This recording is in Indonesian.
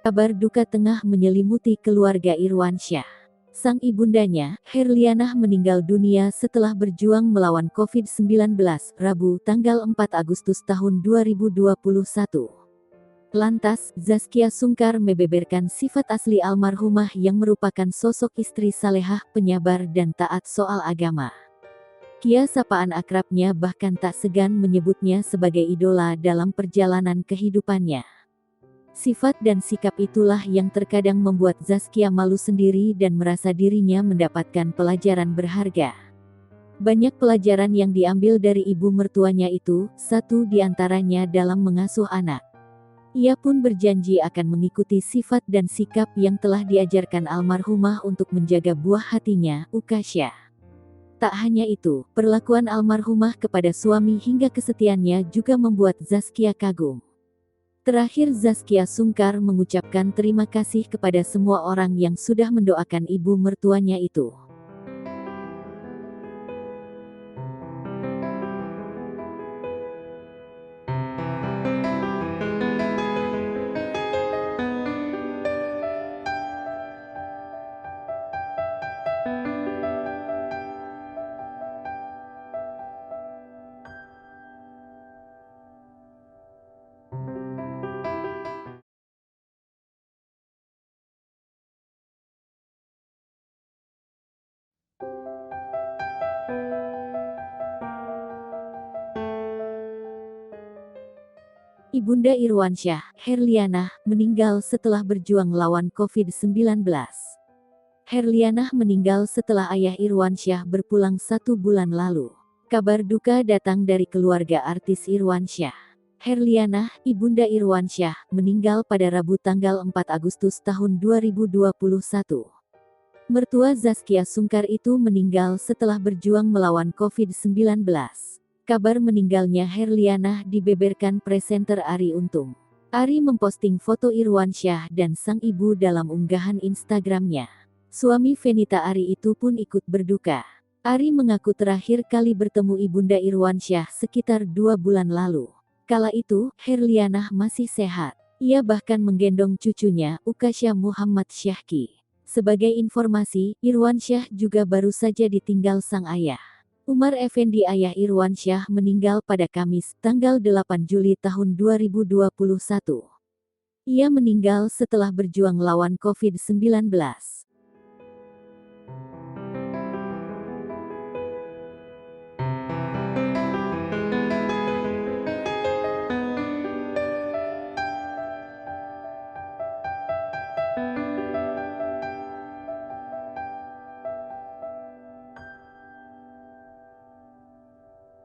Kabar duka tengah menyelimuti keluarga Irwansyah. Sang ibundanya, Herlianah meninggal dunia setelah berjuang melawan COVID-19, Rabu tanggal 4 Agustus tahun 2021. Lantas, Zaskia Sungkar membeberkan sifat asli almarhumah yang merupakan sosok istri salehah, penyabar dan taat soal agama. Kia sapaan akrabnya bahkan tak segan menyebutnya sebagai idola dalam perjalanan kehidupannya. Sifat dan sikap itulah yang terkadang membuat Zaskia malu sendiri dan merasa dirinya mendapatkan pelajaran berharga. Banyak pelajaran yang diambil dari ibu mertuanya itu, satu diantaranya dalam mengasuh anak. Ia pun berjanji akan mengikuti sifat dan sikap yang telah diajarkan almarhumah untuk menjaga buah hatinya, Ukasya. Tak hanya itu, perlakuan almarhumah kepada suami hingga kesetiaannya juga membuat Zaskia kagum. Terakhir Zaskia Sungkar mengucapkan terima kasih kepada semua orang yang sudah mendoakan ibu mertuanya itu. Ibunda Irwansyah, Herlianah, meninggal setelah berjuang melawan COVID-19. Herlianah meninggal setelah ayah Irwansyah berpulang 1 bulan lalu. Kabar duka datang dari keluarga artis Irwansyah. Herlianah, ibunda Irwansyah, meninggal pada Rabu tanggal 4 Agustus tahun 2021. Mertua Zaskia Sungkar itu meninggal setelah berjuang melawan COVID-19. Kabar meninggalnya Herlianah dibeberkan presenter Arie Untung. Arie memposting foto Irwansyah dan sang ibu dalam unggahan Instagramnya. Suami Fenita Arie itu pun ikut berduka. Arie mengaku terakhir kali bertemu ibunda Irwansyah sekitar 2 bulan lalu. Kala itu, Herlianah masih sehat. Ia bahkan menggendong cucunya, Ukasya Muhammad Syahki. Sebagai informasi, Irwansyah juga baru saja ditinggal sang ayah. Umar Effendi ayah Irwansyah meninggal pada Kamis, tanggal 8 Juli tahun 2021. Ia meninggal setelah berjuang lawan COVID-19.